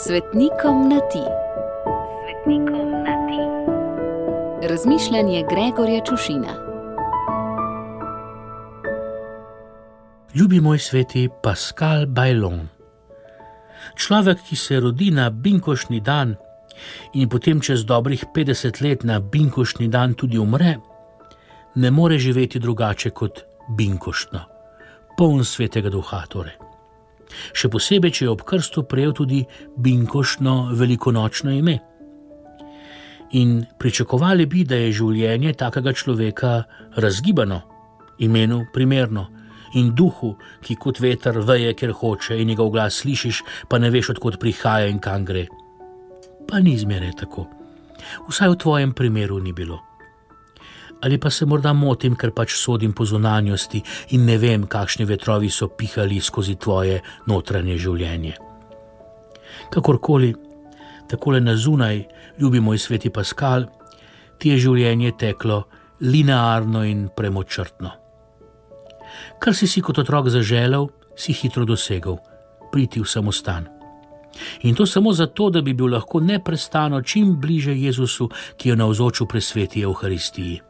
Svetnikom na ti. Svetnikom na ti. Razmišljanje Gregorja Čušina. Ljubi moj sveti Pascal Bailon. Človek, ki se rodi na binkoštni dan in potem čez dobrih 50 let na binkoštni dan tudi umre, ne more živeti drugače kot binkoštno, poln svetega duha torej. Še posebej, če je ob krstu prejel tudi binkoštno velikonočno ime. In pričakovali bi, da je življenje takega človeka razgibano, imenu primerno in duhu, ki kot veter veje, kjer hoče in njegov glas slišiš, pa ne veš, od kod prihaja in kam gre. Pa ni zmeraj tako. Vsaj v tvojem primeru ni bilo. Ali pa se morda motim, ker pač sodim po zunanjosti in ne vem, kakšni vetrovi so pihali skozi tvoje notranje življenje. Kakorkoli, takole na zunaj, ljubi moj sveti Pascal, ti je življenje teklo linearno in premočrtno. Kar si kot otrok zaželel, si hitro dosegel, priti v samostan. In to samo zato, da bi bil lahko neprestano čim bliže Jezusu, ki je navzočil pri sveti Evharistiji.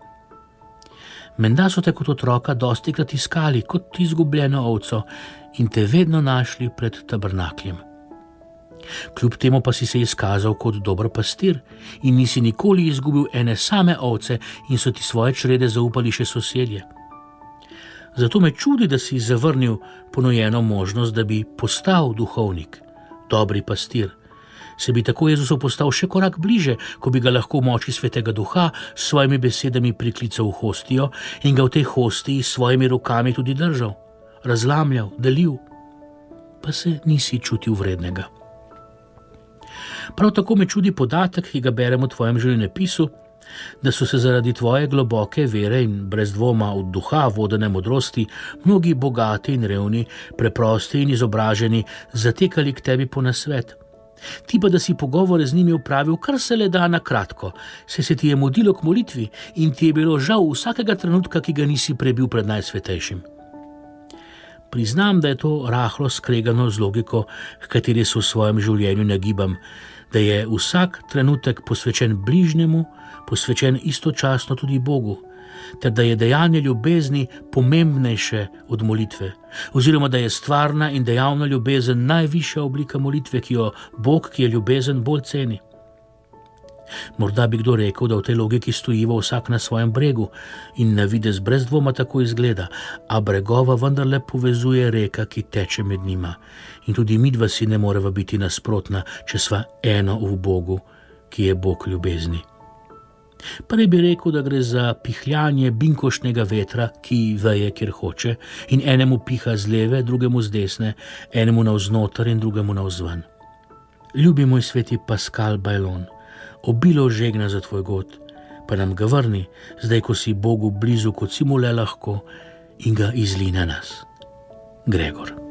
Menda so te kot otroka dostikrat iskali kot izgubljeno ovco in te vedno našli pred tabernakljem. Kljub temu pa si se izkazal kot dober pastir in nisi nikoli izgubil ene same ovce in so ti svoje črede zaupali še sosedje. Zato me čudi, da si zavrnil ponujeno možnost, da bi postal duhovnik, dobri pastir. Se bi tako Jezusov postal še korak bliže, ko bi ga lahko v moči svetega duha s svojimi besedami priklical v hostijo in ga v tej hostiji s svojimi rokami tudi držal, razlamljal, delil, pa se nisi čutil vrednega. Prav tako me čudi podatek, ki ga berem v tvojem življenjepisu, da so se zaradi tvoje globoke vere in brez dvoma od duha vodene modrosti mnogi bogati in revni, preprosti in izobraženi zatekali k tebi po nasvet. Ti pa, da si pogovore z njimi opravil kar se le da na kratko, se ti je mudilo k molitvi in ti je bilo žal vsakega trenutka, ki ga nisi prebil pred Najsvetejšim. Priznam, da je to rahlo skregano z logiko, h kateri se v svojem življenju nagibam, da je vsak trenutek posvečen bližnjemu, posvečen istočasno tudi Bogu, ter da je dejanje ljubezni pomembnejše od molitve, oziroma da je stvarna in dejavna ljubezen najvišja oblika molitve, ki jo Bog, ki je ljubezen, bolj ceni. Morda bi kdo rekel, da v tej logiki stojiva vsak na svojem bregu in na videz brez dvoma tako izgleda, a bregova vendarle povezuje reka, ki teče med njima. In tudi midva si ne moreva biti nasprotna, če sva eno v Bogu, ki je Bog ljubezni. Prej bi rekel, da gre za pihljanje binkoštnega vetra, ki veje, kjer hoče, in enemu piha z leve, drugemu z desne, enemu navznoter in drugemu navzven. Ljubi moj sveti Pascal Bailon, obilo žegna za tvoj god, pa nam ga vrni, zdaj, ko si Bogu blizu, kot si mu le lahko, in ga izli na nas. Gregor.